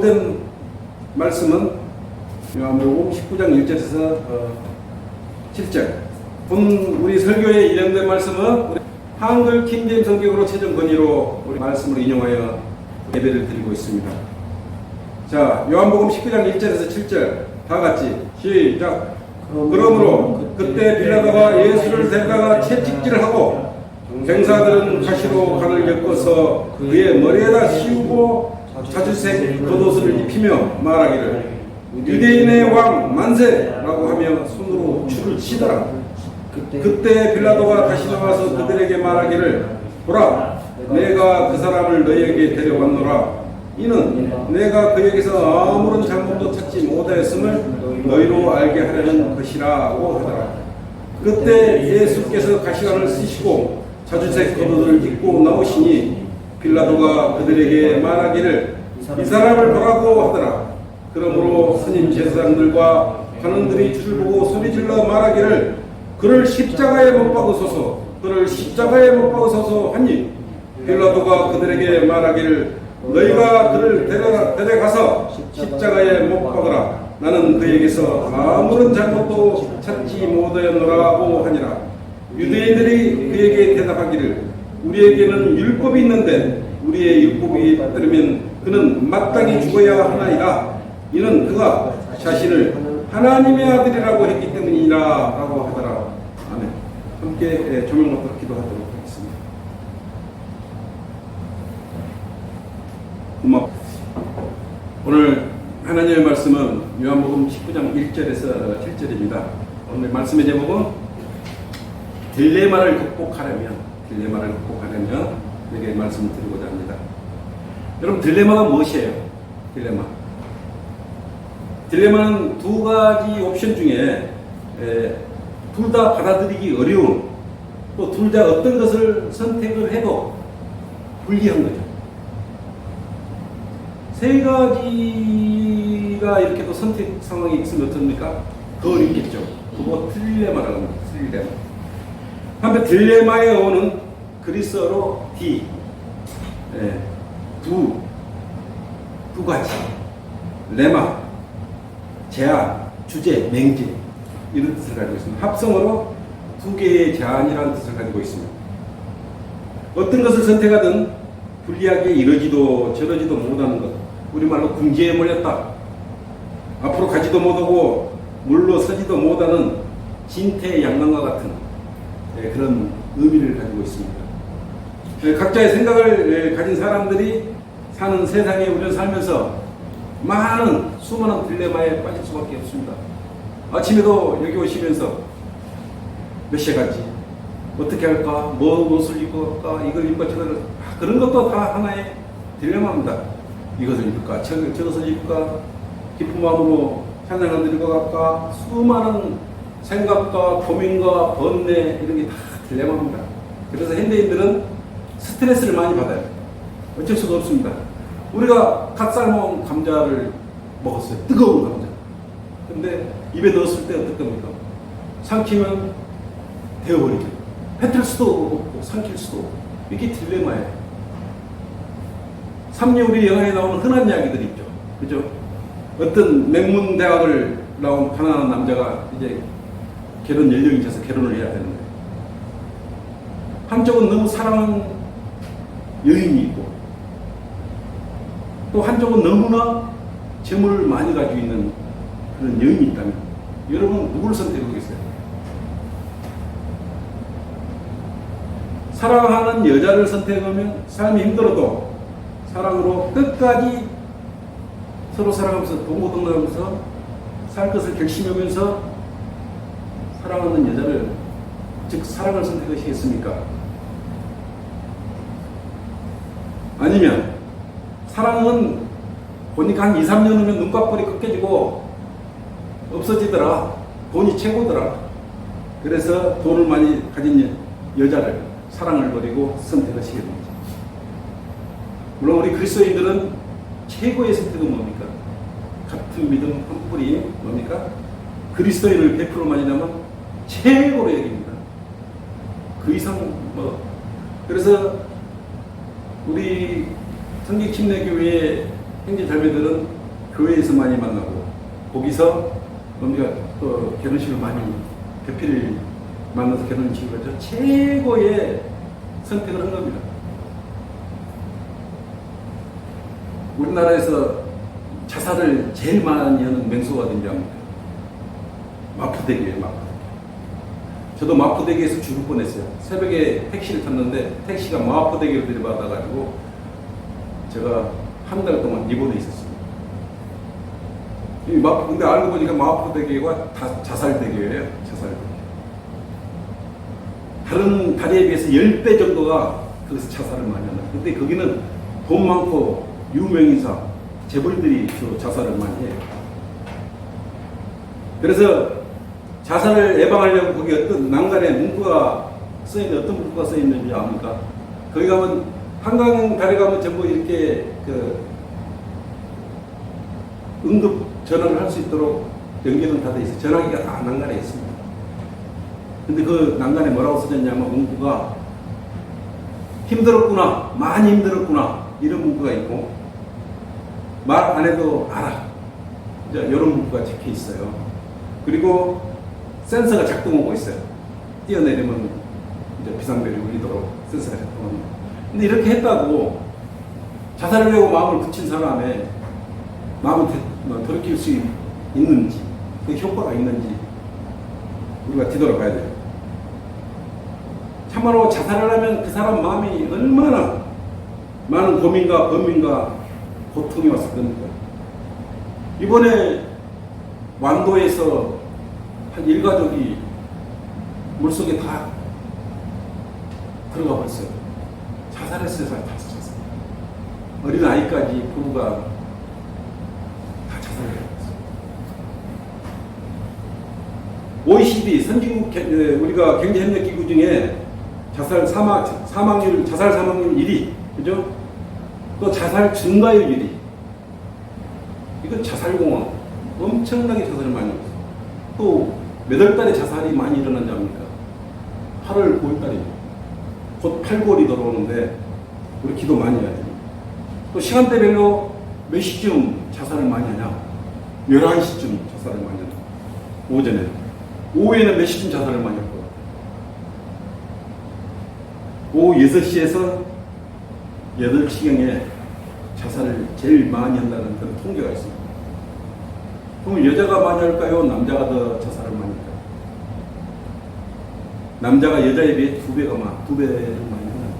선고된 말씀은 요한복음 19장 1절에서 7절. 본 우리 설교에 인용된 말씀은 우리 한글 킹제임 성경으로 최종 건의로 우리 말씀을 인용하여 예배를 드리고 있습니다. 자, 요한복음 19장 1절에서 7절 다 같이 시작. 그러므로 그때 빌라도가 예수를 데려다가 채찍질을 하고 병사들은 가시로 칼을 엮어서 그의 머리에다 씌우고 자주색 겉옷을 입히며 말하기를 유대인의 왕 만세라고 하며 손으로 줄을 치더라. 그때 빌라도가 다시 나와서 그들에게 말하기를 보라, 내가 그 사람을 너희에게 데려왔노라. 이는 내가 그에게서 아무런 잘못도 찾지 못하였음을 너희로 알게 하려는 것이라고 하더라. 그때 예수께서 가시관을 쓰시고 자주색 겉옷을 입고 나오시니 빌라도가 그들에게 말하기를 이 사람을 보라고 하더라. 그러므로 스님 제사장들과 관원들이 주를 보고 소리질러 말하기를 그를 십자가에 못 박으소서, 그를 십자가에 못 박으소서 하니 빌라도가 그들에게 말하기를 너희가 그를 데려가서 십자가에 못 박으라. 나는 그에게서 아무런 잘못도 찾지 못하였노라고 하니라. 유대인들이 그에게 대답하기를 우리에게는 율법이 있는데 우리의 율법이 따르면 그는 마땅히 죽어야 하나이다. 이는 그가 자신을 하나님의 아들이라고 했기 때문이라 라고 하더라. 아멘. 함께 조명 놓고 기도하도록 하겠습니다. 오늘 하나님의 말씀은 요한복음 19장 1절에서 7절입니다. 오늘 말씀의 제목은 딜레마를 극복하려면 내게 말씀을 드리고자 합니다. 여러분, 딜레마가 무엇이에요? 딜레마는 두 가지 옵션 중에 둘 다 받아들이기 어려운, 또 둘 다 어떤 것을 선택을 해도 불리한 거죠. 세 가지가 이렇게 또 선택 상황이 있으면 어떻습니까? 더 어렵겠죠. 그거 딜레마라고 합니다. 딜레마. 한편 딜레마의 어원은 그리스어로 두 가지. 레마, 제한, 주제, 맹제 이런 뜻을 가지고 있습니다. 합성어로 두 개의 제한이라는 뜻을 가지고 있습니다. 어떤 것을 선택하든 불리하게 이러지도 저러지도 못하는 것, 우리말로 궁지에 몰렸다. 앞으로 가지도 못하고 물러서지도 못하는 진퇴양난과 같은 그런 의미를 가지고 있습니다. 각자의 생각을 가진 사람들이 사는 세상에 우리는 살면서 수많은 딜레마에 빠질 수밖에 없습니다. 아침에도 여기 오시면서 몇 시에 갔지? 어떻게 할까? 무엇을 입고 갈까? 이걸 입고 저걸 그런 것도 다 하나의 딜레마입니다. 이것을 입을까? 저것을 입을까? 기쁜 마음으로 찬양을 드리고 갈까? 수많은 생각과 고민과 번뇌 이런 게 다 딜레마입니다. 그래서 현대인들은 스트레스를 많이 받아요. 어쩔 수가 없습니다. 우리가 갓 삶은 감자를 먹었어요. 뜨거운 감자. 근데 입에 넣었을 때 어떨 겁니까? 삼키면 데워버리죠. 뱉을 수도 없고 삼킬 수도 없고. 이게 딜레마예요. 삼류리 영화에 나오는 흔한 이야기들이 있죠. 그죠? 어떤 맹문대학을 나온 가난한 남자가 이제 결혼 연령이 돼서 결혼을 해야 되는데 한쪽은 너무 사랑하는 여인이 있고 또 한쪽은 너무나 재물을 많이 가지고 있는 그런 여인이 있다면 여러분 누구를 선택하겠어요? 사랑하는 여자를 선택하면 삶이 힘들어도 사랑으로 끝까지 서로 사랑하면서 동고동락하면서 살 것을 결심하면서 사랑하는 여자를, 즉 사랑을 선택하시겠습니까? 아니면 사랑은 보니까 한 2, 3년 후면 눈꺼풀이 꺾여지고 없어지더라. 돈이 최고더라. 그래서 돈을 많이 가진 여자를, 사랑을 버리고 선택하시게 됩니다. 물론 우리 그리스도인들은 최고의 선택은 뭡니까? 같은 믿음 한 뿌리 뭡니까? 그리스도인을 100% 만이라면 최고로 여깁니다. 그 이상 그래서 우리 성경침례교회의 형제 자매들은 교회에서 많이 만나고 거기서 우리가 또 결혼식을 많이 대피를 만나서 결혼식을 하죠. 최고의 선택을 한 겁니다. 우리나라에서 자살을 제일 많이 하는 명소가 어딘지 압니까? 마포대교예요. 마포대교. 저도 마포대교에서 죽을 뻔했어요. 새벽에 택시를 탔는데 택시가 마포대교로 들이받아가지고 제가 한 달 동안 입원해 있었습니다. 근데 알고 보니까 마포대교가 자살대교예요. 자살대교. 다른 다리에 비해서 10배 정도가 거기서 자살을 많이 한다. 근데 거기는 돈 많고 유명인사, 재벌들이 주로 자살을 많이 해요. 그래서 자살을 예방하려고 거기 어떤 난간에 문구가 써있는데 어떤 문구가 써있는지 압니까? 거기 가면 한강 다리 가면 전부 이렇게 응급 전화를 할 수 있도록 연결은 다 돼 있어요. 전화기가 다 난간에 있습니다. 근데 그 난간에 뭐라고 써졌냐면 문구가 힘들었구나, 많이 힘들었구나 이런 문구가 있고 말 안 해도 알아 이런 문구가 적혀 있어요. 그리고 센서가 작동하고 있어요. 뛰어내리면 이제 비상벨이 울리도록 센서가 작동합니다. 근데 이렇게 했다고 자살을 하려고 마음을 붙인 사람의 마음을 돌이킬 수 있는지 그 효과가 있는지 우리가 뒤돌아봐야 돼요. 참으로 자살을 하면 그 사람 마음이 얼마나 많은 고민과 범민과 고통이 왔을 겁니까? 이번에 완도에서 한 일가족이 물속에 다 들어가 버렸어요. 자살했어요. 자살. 어린 아이까지 부부가 다 자살을 했어요. OECD 선진국 우리가 경제협력기구 중에 자살 사망률 1위, 그죠? 또 자살 증가율 1위. 이건 자살공황. 엄청나게 자살을 많이 했어요. 또 몇 월 달에 자살이 많이 일어난지 압니까? 8월, 9월 달이죠. 곧 8월이 들어오는데 우리 기도 많이 해야 됩니다. 또 시간대별로 몇 시쯤 자살을 많이 하냐? 11시쯤 자살을 많이 하냐? 오전에. 오후에는 몇 시쯤 자살을 많이 할 거야? 오후 6시에서 8시경에 자살을 제일 많이 한다는 그런 통계가 있습니다. 그럼 여자가 많이 할까요? 남자가 더 자살을 많이 할까요? 남자가 여자에 비해 2배를 많이 합니다.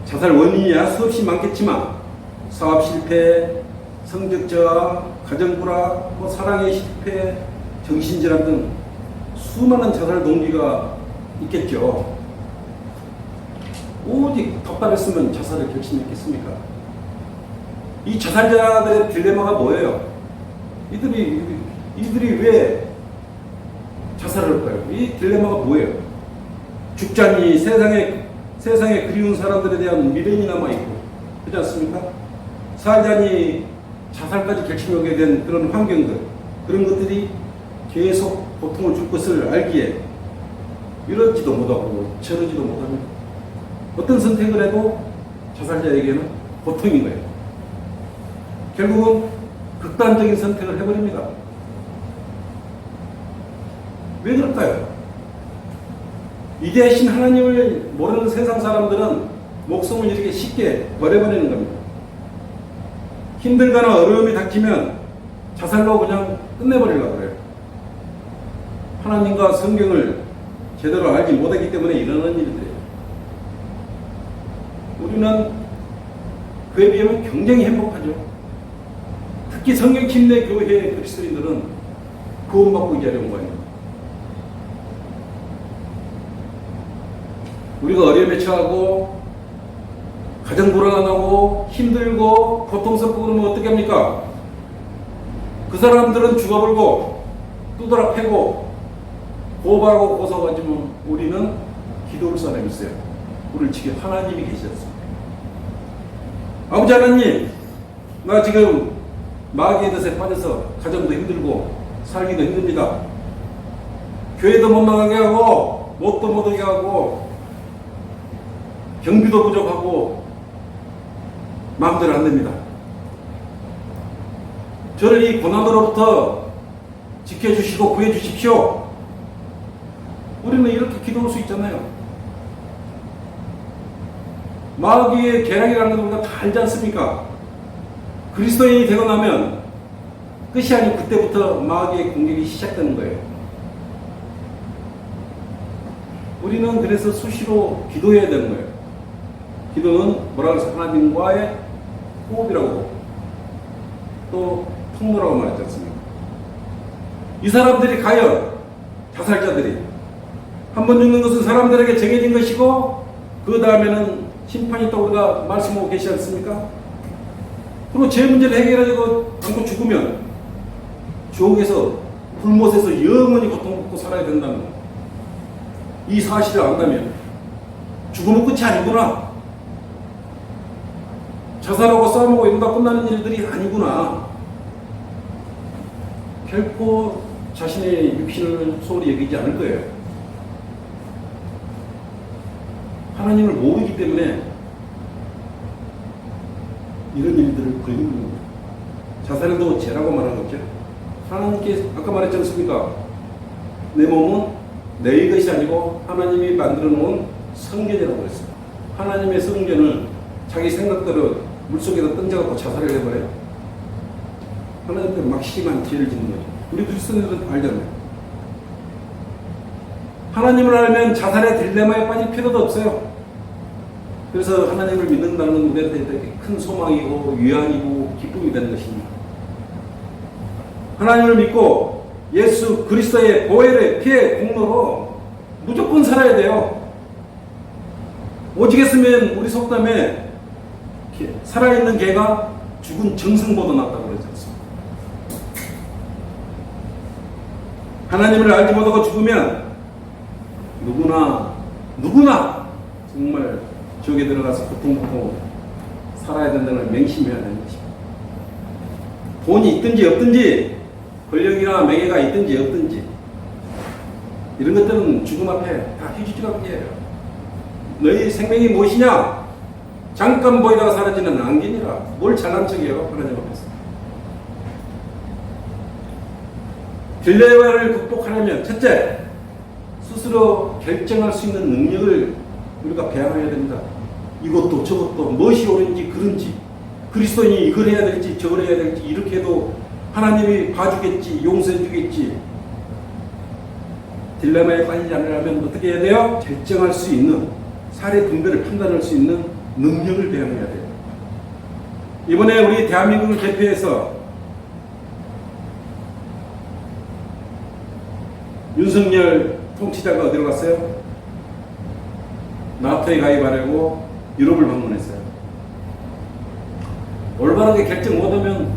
자살 원인이야 수없이 많겠지만 사업 실패, 성적 저하, 가정 불화, 사랑의 실패, 정신질환 등 수많은 자살 동기가 있겠죠. 오직 답답했으면 자살을 결심했겠습니까? 이 자살자들의 딜레마가 뭐예요? 이들이 왜 자살을 할까요? 이 딜레마가 뭐예요? 죽자니 세상에 그리운 사람들에 대한 미련이 남아있고, 그렇지 않습니까? 살자니 자살까지 결심하게 된 그런 환경들, 그런 것들이 계속 고통을 줄 것을 알기에 이러지도 못하고 저러지도 못합니다. 어떤 선택을 해도 자살자에게는 고통인 거예요. 결국은 극단적인 선택을 해버립니다. 왜 그럴까요? 위대하신 하나님을 모르는 세상 사람들은 목숨을 이렇게 쉽게 버려버리는 겁니다. 힘들거나 어려움이 닥치면 자살로 그냥 끝내버리려고 그래요. 하나님과 성경을 제대로 알지 못하기 때문에 일어나는 일들이에요. 우리는 그에 비하면 굉장히 행복하죠. 특히 성경 침례 교회 그리스도인들은 구원받고 이 자리에 온 거 아닙니까? 우리가 어려움에 처하고 가정 불안하고 힘들고 고통스럽고 그러면 어떻게 합니까? 그 사람들은 죽어버리고 두드러 패고 고발하고 고소하지만 우리는 기도할 사람이 있어요. 우리를 지켜 하나님이 계셨습니다. 아버지 하나님, 나 지금 마귀의 덫에 빠져서 가정도 힘들고 살기도 힘듭니다. 교회도 못 나가게 하고 못도 못 오게 하고 경비도 부족하고 마음대로 안 됩니다. 저를 이 고난으로부터 지켜주시고 구해주십시오. 우리는 이렇게 기도할 수 있잖아요. 마귀의 계략이라는 걸 우리가 다 알지 않습니까? 그리스도인이 되고 나면 끝이 아니고 그때부터 마귀의 공격이 시작되는 거예요. 우리는 그래서 수시로 기도해야 되는 거예요. 기도는 뭐라고 해서 하나님과의 호흡이라고 또 통로라고 말했지 않습니까? 이 사람들이 과연 자살자들이 한 번 죽는 것은 사람들에게 정해진 것이고 그 다음에는 심판이 있다고 우리가 말씀하고 계시지 않습니까? 그리고 제 문제를 해결하지 않고 죽으면 지옥에서 불못에서 영원히 고통받고 살아야 된다는 이 사실을 안다면 죽으면 끝이 아니구나. 자살하고 싸움하고 이러다 끝나는 일들이 아니구나. 결코 자신의 육신을 소홀히 여기지 않을 거예요. 하나님을 모르기 때문에 이런 일들을 걸리는 겁니다. 자살도 죄라고 말하는 거죠. 하나님께 아까 말했지 않습니까? 내 몸은 내 것이 아니고 하나님이 만들어 놓은 성전이라고 그랬어요. 하나님의 성전을 자기 생각대로 물속에다 던져갖고 자살을 해버려요. 하나님께 막심한 죄를 짓는 거죠. 우리 그리스도인들은 알잖아요. 하나님을 알면 자살의 딜레마에 빠질 필요도 없어요. 그래서 하나님을 믿는다는 건 우리한테 큰 소망이고 위안이고 기쁨이 되는 것입니다. 하나님을 믿고 예수 그리스도의 보혈의 피의 공로로 무조건 살아야 돼요. 오직했으면 우리 속담에 살아있는 개가 죽은 정승보다 낫다고 그러지 않습니까? 하나님을 알지 못하고 죽으면 누구나 정말 지옥에 들어가서 고통받고 살아야 된다는 걸 맹심해야 되는 것입니다. 돈이 있든지 없든지 권력이나 명예가 있든지 없든지 이런 것들은 죽음 앞에 다 휴지조각이에요. 너희 생명이 무엇이냐? 잠깐 보이다가 사라지는 안개니라. 뭘 잘난 척이에요 하나님 앞에서. 딜레마를 극복하려면 첫째, 스스로 결정할 수 있는 능력을 우리가 배워야 됩니다. 이것도 저것도 무엇이 옳은지 그른지 그리스도인이 이걸 해야 될지 저걸 해야 될지 이렇게 해도 하나님이 봐주겠지 용서해 주겠지. 딜레마에 빠지지 않으려면 어떻게 해야 돼요? 결정할 수 있는 사례 분별을 판단할 수 있는 능력을 배워야 돼요. 이번에 우리 대한민국을 대표해서 윤석열 통치자가 어디로 갔어요? 나토에 가입하려고 유럽을 방문했어요. 올바르게 결정 못하면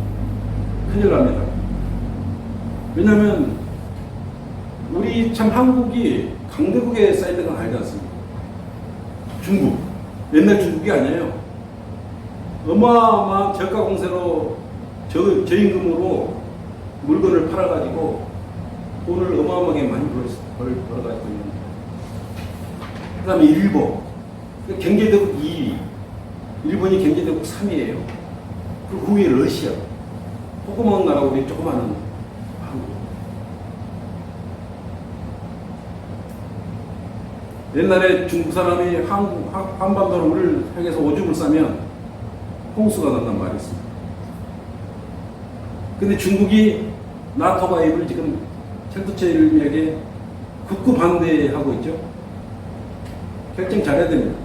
큰일 납니다. 왜냐하면 우리 참 한국이 강대국에 쌓이던 건 알지 않습니까? 중국, 옛날 중국이 아니에요. 어마어마한 저가 공세로 저임금으로 물건을 팔아가지고 돈을 어마어마하게 많이 벌어가지고 있는. 그 다음에 일본, 경제대국 2위, 일본이 경제대국 3위예요. 그 후에 러시아, 조그마한 나라 우리 조그마한 한국. 옛날에 중국 사람이 한반도로 우리를 향해서 오줌을 싸면 홍수가 난단 말이 있습니다. 근데 중국이 나토 가입을 지금 철도체 일명에 극구 반대하고 있죠. 결정 잘해야 됩니다.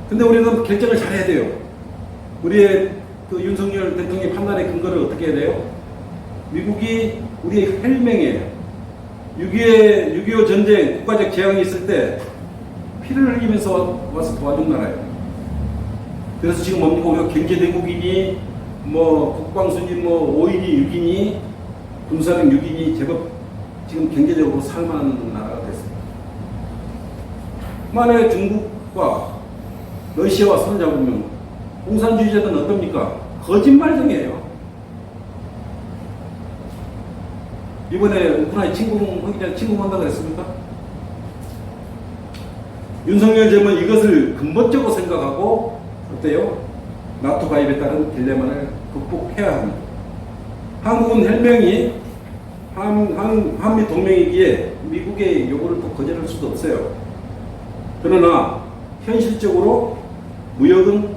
근데 우리는 결정을 잘해야 돼요. 우리의 그 윤석열 대통령의 판단의 근거를 어떻게 해야 돼요? 미국이 우리의 혈맹이에요. 6.25 전쟁 국가적 재앙이 있을 때 피를 흘리면서 와서 도와준 나라예요. 그래서 지금 뭡니까? 우리가 경제대국이니 뭐 국방수니 뭐 5인이 6인이 군사력 6인이 제법 지금 경제적으로 살만한 나라가 됐습니다. 만약에 중국과 러시아와 손을 잡으면 공산주의자들은 어떻습니까? 거짓말쟁이에요. 이번에 우크라이나 침공한다고 그랬습니까? 윤석열 정부는 이것을 근본적으로 생각하고 어때요? 나토 가입에 따른 딜레마를 극복해야 합니다. 한국은 헬명이 한미 동맹이기에 미국의 요구를 또 거절할 수도 없어요. 그러나 현실적으로 무역은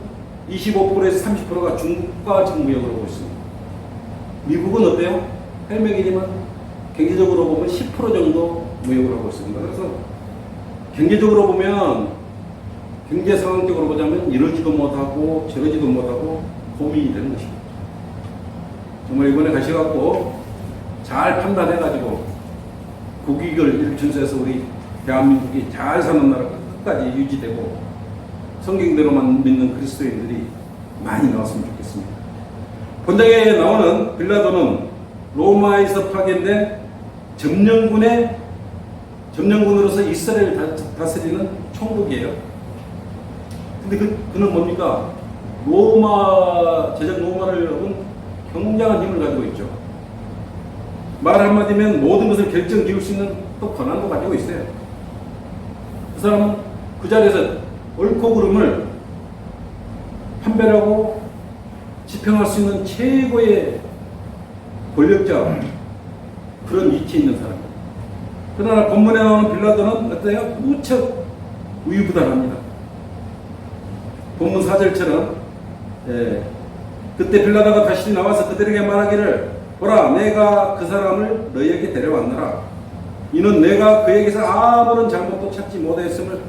25%에서 30%가 중국과 지금 무역을 하고 있습니다. 미국은 어때요? 헬명이지만 경제적으로 보면 10% 정도 무역을 하고 있습니다. 그래서 경제적으로 보면 경제 상황적으로 보자면 이러지도 못하고 저러지도 못하고 고민이 되는 것입니다. 정말 이번에 가셔갖고 잘 판단해가지고 국익을 이렇게 준수해서 우리 대한민국이 잘 사는 나라가 끝까지 유지되고 성경대로만 믿는 그리스도인들이 많이 나왔으면 좋겠습니다. 본장에 나오는 빌라도는 로마에서 파견된 점령군으로서 이스라엘을 다스리는 총독이에요. 근데 그는 뭡니까? 제적 로마를 얻은 굉장한 힘을 가지고 있죠. 말 한마디면 모든 것을 결정 지을 수 있는 또 권한도 가지고 있어요. 그 사람은 그 자리에서 옳고 그름을 판별하고 지평할 수 있는 최고의 권력자, 그런 위치에 있는 사람입니다. 그러나 본문에 나오는 빌라도는 어때요? 무척 우유부단합니다. 본문 4절처럼 그때 빌라도가 다시 나와서 그들에게 말하기를 보라, 내가 그 사람을 너희에게 데려왔노라. 이는 내가 그에게서 아무런 잘못도 찾지 못했음을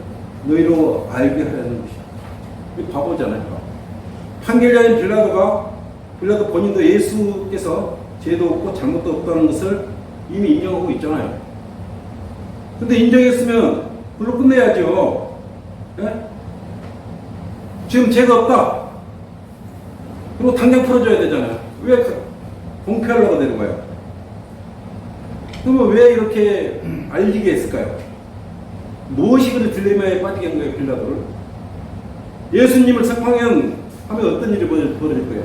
너희로 알게 하려는 것이다. 이 바보잖아요. 판결자인 빌라도 본인도 예수께서 죄도 없고 잘못도 없다는 것을 이미 인정하고 있잖아요. 근데 인정했으면 그걸로 끝내야죠. 네? 지금 죄가 없다. 그리고 당장 풀어줘야 되잖아요. 왜 공표하려고 되는 거예요? 그러면 왜 이렇게 알리게 했을까요? 무엇이 그를 딜레마에 빠지게 한 거예요, 빌라도를? 예수님을 석방하면 어떤 일이 벌어질 거예요?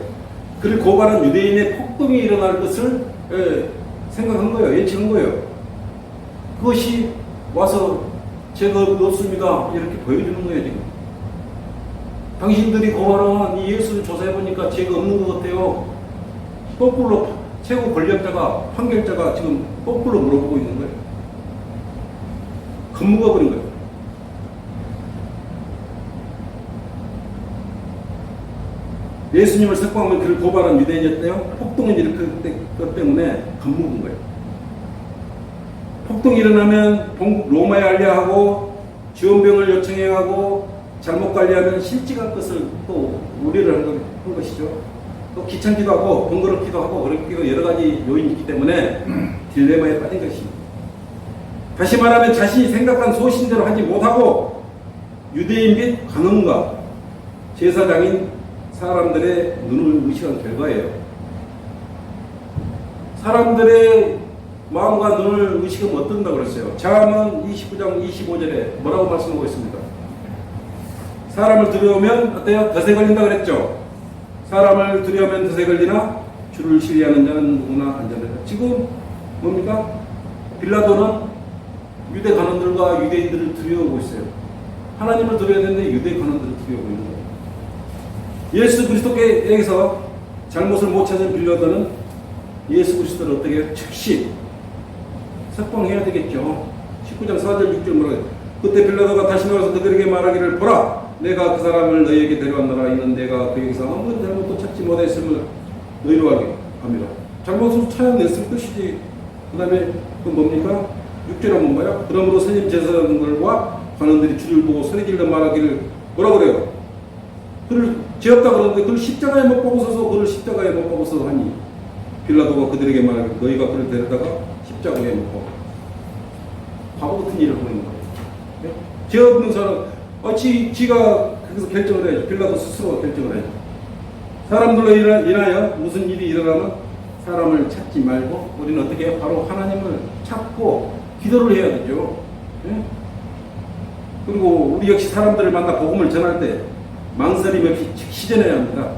그를 고발한 유대인의 폭동이 일어날 것을 생각한 거예요. 예측한 거예요. 그것이 와서 죄가 없습니다. 이렇게 보여주는 거예요, 지금. 당신들이 고발한 이 예수를 조사해보니까 죄가 없는 것 같아요. 거꾸로 최고 권력자가, 판결자가 지금 거꾸로 물어보고 있는 거예요. 겁먹어 버린 거예요. 예수님을 석방하면 그를 고발한 유대인이었대요. 폭동을 일으켰기 때문에 겁먹은 거예요. 폭동이 일어나면 로마에 알려하고 지원병을 요청해가고 잘못 관리하면 실직할 것을 또 우려를 한 것이죠. 또 귀찮기도 하고 번거롭기도 하고 그렇기도 여러 가지 요인이 있기 때문에 딜레마에 빠진 것입니다. 다시 말하면 자신이 생각한 소신대로 하지 못하고 유대인 및 관원과 제사장인 사람들의 눈을 의식한 결과예요. 사람들의 마음과 눈을 의식하면 어떤다고 그랬어요? 잠언 29장 25절에 뭐라고 말씀하고 있습니까? 사람을 두려우면 어때요? 덫에 걸린다 그랬죠? 사람을 두려우면 덫에 걸리나 주를 신뢰하는 자는 누구나 안전하다. 지금 뭡니까? 빌라도는 유대 관원들과 유대인들을 두려워하고 있어요. 하나님을 두려워야 되는데 유대 관원들을 두려워하고 있는 거예요. 예수 그리스도께서 잘못을 못 찾은 빌라도는 예수 그리스도를 어떻게 즉시 석방해야 되겠죠. 19장 4절 6절 뭐라고 해요? 그때 빌라도가 다시 나와서 그들에게 말하기를 보라, 내가 그 사람을 너희에게 데려왔노라. 이는 내가 그에게서 아무런 잘못도 찾지 못했음을 너희로 알게 합니다. 잘못을 찾아냈을 것이지. 그 다음에 그 뭡니까? 6절 한번 봐요. 그러므로 선임 제사장들과 관원들이 주를 보고 소리질러 말하기를 뭐라 그래요? 그를 죄없다 그러는데 그를 십자가에 못 박으소서, 그를 십자가에 못 박으소서 하니 빌라도가 그들에게 말하기를 너희가 그를 데려다가 십자가에 못 박아. 바보 같은 일을 하고 있는 거예요. 네? 죄 없는 사람, 지가 거기서 결정을 해야죠. 빌라도 스스로가 결정을 해야죠. 사람들로 인하여 무슨 일이 일어나면 사람을 찾지 말고 우리는 어떻게 해요? 바로 하나님을 찾고 기도를 해야 되죠. 네? 그리고 우리 역시 사람들을 만나 복음을 전할 때 망설임 없이 즉시 전해야 합니다.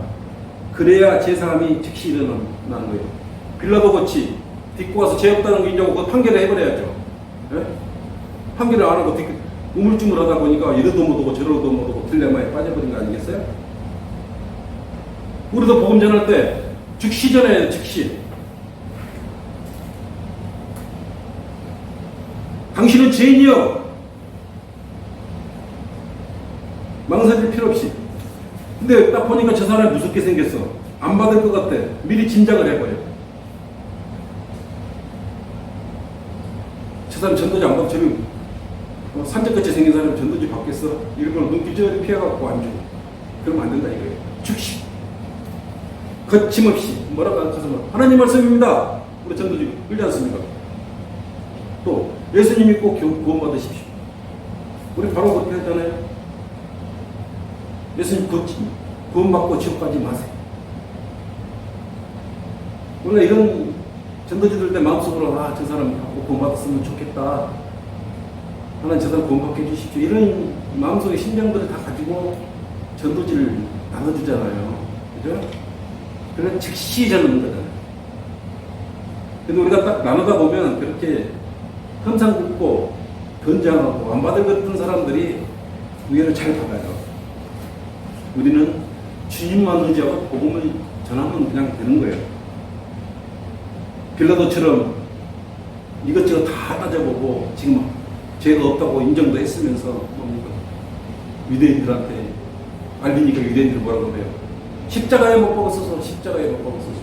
그래야 제사함이 즉시 일어나는 거예요. 빌라도 같이 딛고 와서 죄 없다는 거 인정하고 판결을 해버려야죠. 네? 판결을 안 하고 우물쭈물하다 보니까 이러도 못하고 저러도 못하고 딜레마에 빠져버린 거 아니겠어요? 우리도 복음 전할 때 즉시 전해야 돼, 즉시. 당신은 죄인이요. 망설일 필요 없이. 근데 딱 보니까 저 사람이 무섭게 생겼어. 안 받을 것 같아. 미리 짐작을 해버려. 저 사람 전도지 안 받고 저기 산적같이 생긴 사람이 전도지 받겠어? 일부러 눈길 저리 피해갖고 안 주고. 그러면 안 된다 이거예요. 즉시. 거침없이. 뭐라고 하서 하나님 말씀입니다. 우리 전도지 끌지 않습니까? 또 예수님이 꼭 구원 받으십시오. 우리 바로 그렇게 했잖아요. 예수님 구원 받고 지옥 가지 마세요. 우리가 이런 전도지들 때 마음속으로 저 사람 구원 받았으면 좋겠다. 하나님 저 사람 구원 받게 해주십시오. 이런 마음속의 심정들을 다 가지고 전도지를 나눠주잖아요. 그죠? 그래서 즉시 전하는 거잖아요. 근데 우리가 딱 나누다 보면 그렇게 항상 굽고 변장하고 안 받을 것 같은 사람들이 의외로 잘 받아요. 우리는 주님만 의지하고 복음을 전하면 그냥 되는 거예요. 빌라도처럼 이것저것 다 따져보고 지금 죄가 없다고 인정도 했으면서 뭡니까? 유대인들한테 알리니까 유대인들 뭐라고 그래요? 십자가에 못 박았어서 십자가에 못 박았어서.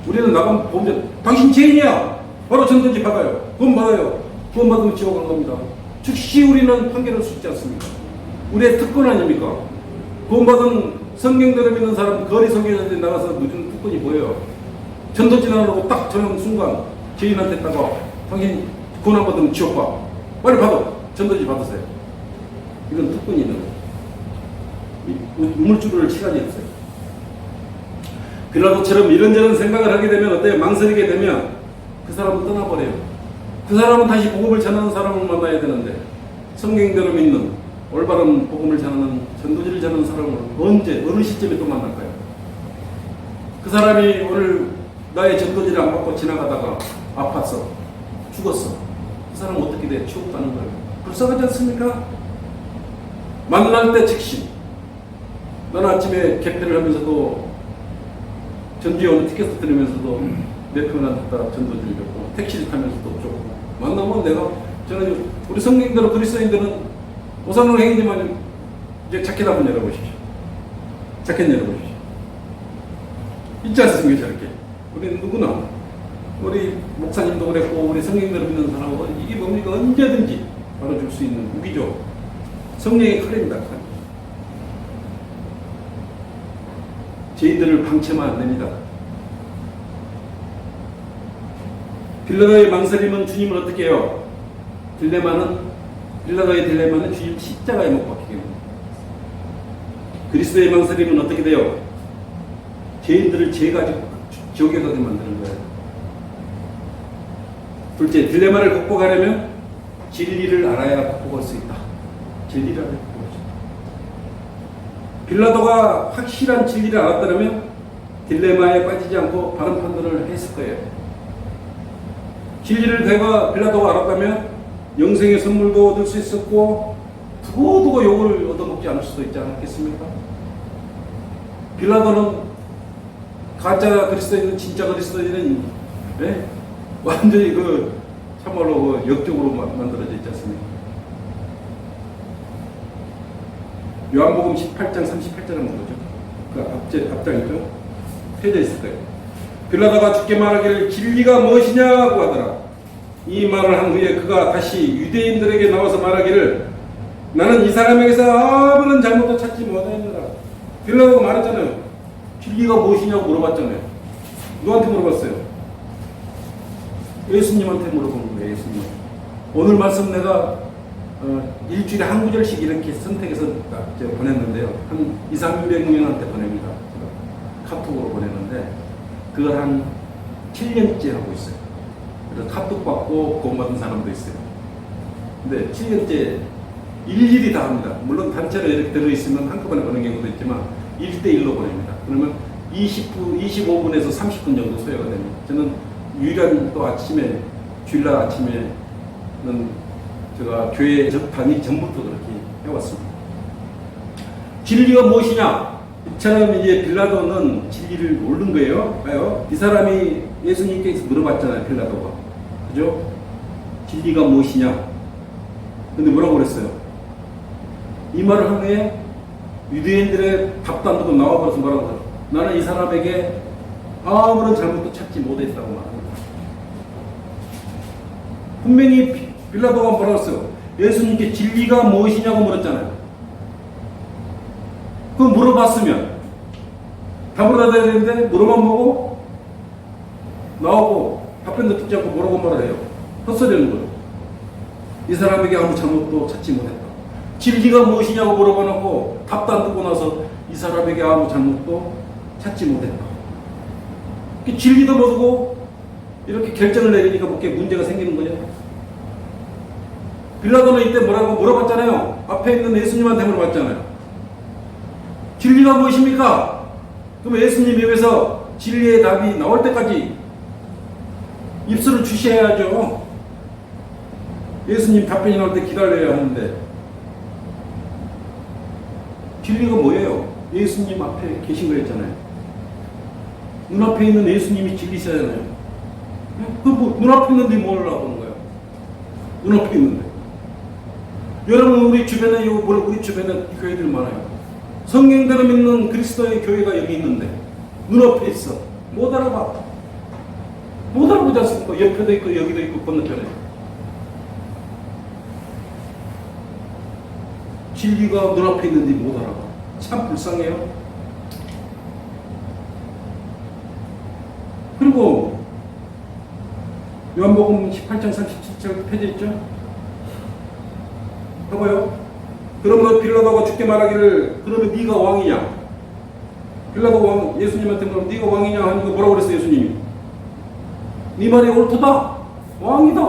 우리는 나가면 보면 당신 죄인이야. 바로 전도지 받아요. 구원 받아요. 구원 받으면 지옥 간 겁니다. 즉시 우리는 판결을 쏟지 않습니다. 우리의 특권 아닙니까? 구원 받은 성경대로 믿는 사람 거리 성경에 나가서 누리는 특권이 뭐예요? 전도지 나가고 딱 저는 순간 죄인한테 따가 당신 구원 안 받으면 지옥 가. 빨리 받아. 전도지 받으세요. 이런 특권이 있는 거예요. 우물쭈를 시간이 없어요. 빌라도처럼 이런저런 생각을 하게 되면 어때요? 망설이게 되면 그 사람은 떠나버려요. 그 사람은 다시 복음을 전하는 사람을 만나야 되는데 성경대로 믿는 올바른 복음을 전하는 전도지를 전하는 사람을 언제 어느 시점에 또 만날까요? 그 사람이 오늘 나의 전도지를 안 받고 지나가다가 아팠어. 죽었어. 그 사람은 어떻게 돼? 지옥 가는 거예요. 불쌍하지 않습니까? 만날 때 즉시. 나는 아침에 개편을 하면서도 전주에 오는 티켓을 들으면서도 몇 편을 듣다 전도지를 줬고 택시를 타면서도 줬고 만나면 저는 우리 성경대로 그리스도인들은 오산으로 행이지만 이제 자켓 한번 열어보십시오. 자켓 열어보십시오. 있지 않습니까 저렇게. 우리 누구나 우리 목사님도 그랬고 우리 성경대로 믿는 사람은 이게 뭡니까? 언제든지 바로 줄 수 있는 무기죠. 성령의 칼입니다. 칼. 죄인들을 방치하면 안 됩니다. 빌라도의 망설임은 주님을 어떻게 해요? 빌라도의 딜레마는 주님 십자가에 못 박히게 합니다. 그리스도의 망설임은 어떻게 돼요? 죄인들을 죄 가지고 지옥에 가게 만드는 거예요. 둘째, 딜레마를 극복하려면 진리를 알아야 극복할 수 있다. 진리를 알아야 극복할 수 있다. 빌라도가 확실한 진리를 알았다면 딜레마에 빠지지 않고 바른 판단을 했을 거예요. 진리를 빌라도가 알았다면 영생의 선물도 얻을 수 있었고 두고두고 욕을 얻어먹지 않을 수도 있지 않겠습니까? 빌라도는 가짜 그리스도인은 진짜 그리스도인은 완전히 참말로 역적으로 만들어져 있지 않습니까? 요한복음 18장 38절 한번 보죠. 그 앞장이죠. 펴져 있을 거예요. 빌라도가 주께 말하기를 진리가 무엇이냐고 하더라. 이 말을 한 후에 그가 다시 유대인들에게 나와서 말하기를 나는 이 사람에게서 아무런 잘못도 찾지 못하였노라. 빌라도가 말했잖아요. 진리가 무엇이냐고 물어봤잖아요. 누구한테 물어봤어요? 예수님한테 물어본 거예요. 예수님. 오늘 말씀 내가 일주일에 한 구절씩 이렇게 선택해서 보냈는데요. 한 200~300명한테 보냅니다. 카톡으로 보냈는데 그걸 한 7년째 하고 있어요. 그래서 카톡 받고 구원받은 사람도 있어요. 근데 7년째 일일이 다 합니다. 물론 단체로 이렇게 들어있으면 한꺼번에 보는 경우도 있지만 1대1로 보냅니다. 그러면 25분에서 30분 정도 소요가 됩니다. 저는 유일한 또 아침에, 주일날 아침에는 제가 교회 다니기 전부터 그렇게 해왔습니다. 진리가 무엇이냐? 이처럼 이제 빌라도는 진리를 모르는 거예요. 봐요. 이 사람이 예수님께서 물어봤잖아요. 빌라도가. 그죠? 진리가 무엇이냐? 근데 뭐라고 그랬어요? 이 말을 한 후에 유대인들의 답도 안 듣고 나와버려서 뭐라고 그래요? 나는 이 사람에게 아무런 잘못도 찾지 못했다고 말합니다. 분명히 빌라도가 뭐라고 했어요? 예수님께 진리가 무엇이냐고 물었잖아요. 그거 물어봤으면 답을 받아야 되는데 물어만 보고 나오고 답변도 듣지 않고 뭐라고 말을 해요. 헛소리하는 거예요. 이 사람에게 아무 잘못도 찾지 못했다. 진리가 무엇이냐고 물어봐놓고 답도 안 듣고 나서 이 사람에게 아무 잘못도 찾지 못했다. 진리도 모르고 이렇게 결정을 내리니까 뭐 문제가 생기는 거냐? 빌라도는 이때 뭐라고 물어봤잖아요. 앞에 있는 예수님한테 물어봤잖아요. 진리가 무엇입니까? 그럼 예수님 입에서 진리의 답이 나올 때까지 입술을 주셔야죠. 예수님 답변이 나올 때 기다려야 하는데 진리가 뭐예요? 예수님 앞에 계신 거였잖아요. 눈앞에 있는 예수님이 진리시잖아요. 눈앞에 있는데 뭘 하는 거예요? 눈앞에 있는데. 여러분 우리 주변에 우리 주변에 교회들 많아요. 성경대로 믿는 그리스도의 교회가 여기 있는데 눈앞에 있어. 못 알아봐. 못 알아보지 않습니까? 옆에도 있고 여기도 있고 건너편에. 진리가 눈앞에 있는데 못 알아봐. 참 불쌍해요. 그리고 요한복음 18장 37절 펴져 있죠? 봐봐요. 그러므로 빌라도가 죽게 말하기를 그러면 네가 왕이냐? 빌라도 왕 예수님한테 그럼 네가 왕이냐 하니까 뭐라고 그랬어요 예수님이? 네 말이 옳도다. 왕이다.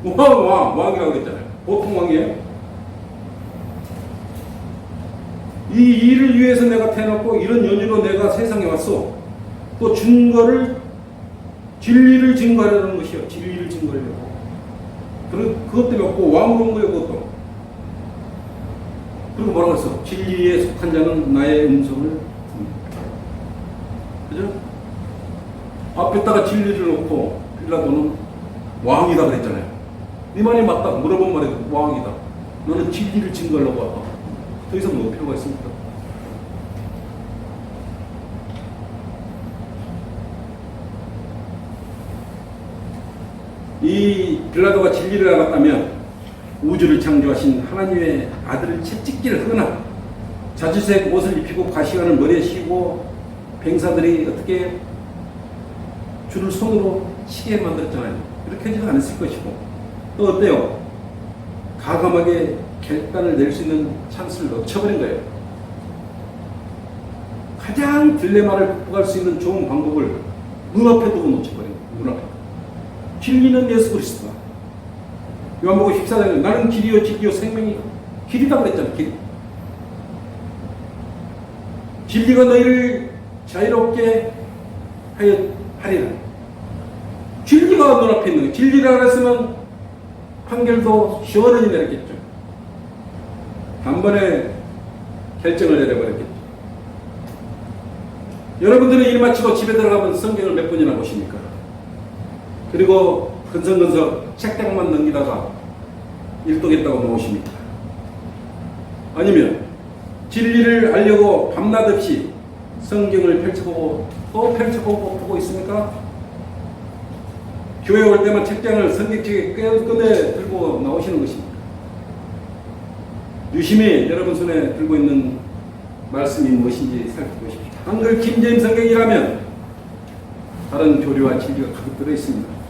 왕이라고 그랬잖아요. 보통 왕이에요. 이 일을 위해서 내가 태어났고 이런 연유로 내가 세상에 왔어. 또 증거를 진리를 증거하려는 것이요. 진리를 증거하려고. 그것 때문에 없고 왕으로 온 거예요. 그것도. 그리고 뭐라고 했어? 진리에 속한 자는 나의 음성을 듣는다. 그죠? 앞에다가 진리를 놓고 빌라도는 왕이다 그랬잖아요. 네 말이 맞다. 물어본 말에 왕이다. 너는 진리를 증거하려고 왔다. 더 이상 뭐 필요가 있습니까? 이 빌라도가 진리를 알았다면 우주를 창조하신 하나님의 아들을 채찍질을 하거나 자주색 옷을 입히고 가시관을 머리에 씌고 병사들이 어떻게 줄을 손으로 치게 만들었잖아요. 이렇게 하지도 않았을 것이고 또 어때요? 가감하게 결단을 낼 수 있는 찬스를 놓쳐버린 거예요. 가장 딜레마를 극복할 수 있는 좋은 방법을 눈앞에 두고 놓쳐버린 거예요. 눈앞에. 진리는 예수 그리스도다. 요한복음 14장에 나는 길이요 진리요 생명이 길이다 그랬잖아요. 길. 진리가 너희를 자유롭게 하리라. 진리가 눈앞에 있는 거예요. 진리를 알았으면 판결도 시원하게 내렸겠죠. 단번에 결정을 내려버렸겠죠. 여러분들은 일 마치고 집에 들어가면 성경을 몇 번이나 보십니까? 그리고 근성근성 책장만 넘기다가 일독했다고 나오십니까? 아니면 진리를 알려고 밤낮 없이 성경을 펼쳐보고 또 펼쳐보고 보고 있습니까? 교회 올 때만 책장을 성경책에 꺼내 들고 나오시는 것입니다. 유심히 여러분 손에 들고 있는 말씀이 무엇인지 살펴보십시오. 한글 킹제임스 성경이라면 다른 교리와 진리가 가득 들어 있습니다.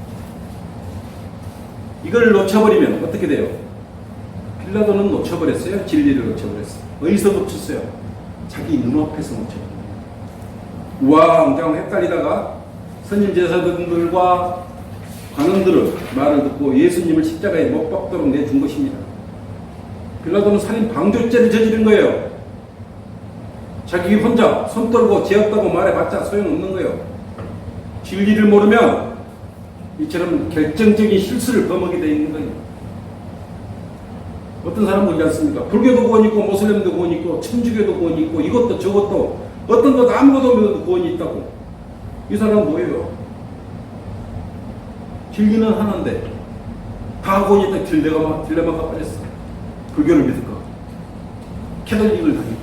이걸 놓쳐버리면 어떻게 돼요? 빌라도는 놓쳐버렸어요. 진리를 놓쳐버렸어요. 어디서 놓쳤어요? 자기 눈앞에서 놓쳐버렸어요. 우왕좌왕 헷갈리다가 선임 제사장들과 관원들은 말을 듣고 예수님을 십자가에 못 박도록 내준 것입니다. 빌라도는 살인 방조죄를 저지른 거예요. 자기 혼자 손 떨고 죄없다고 말해봤자 소용없는 거예요. 진리를 모르면 이처럼 결정적인 실수를 범하게 되어 있는 거예요. 어떤 사람은 그러지 않습니까? 불교도 구원이 있고 모슬렘도 구원이 있고 천주교도 구원이 있고 이것도 저것도 어떤 것 아무것도 없는 구원이 있다고. 이 사람은 뭐예요? 진리는 하나인데 다 구원이 있다. 딜레마가 빠졌어. 불교를 믿을까? 캐톨릭을 다니고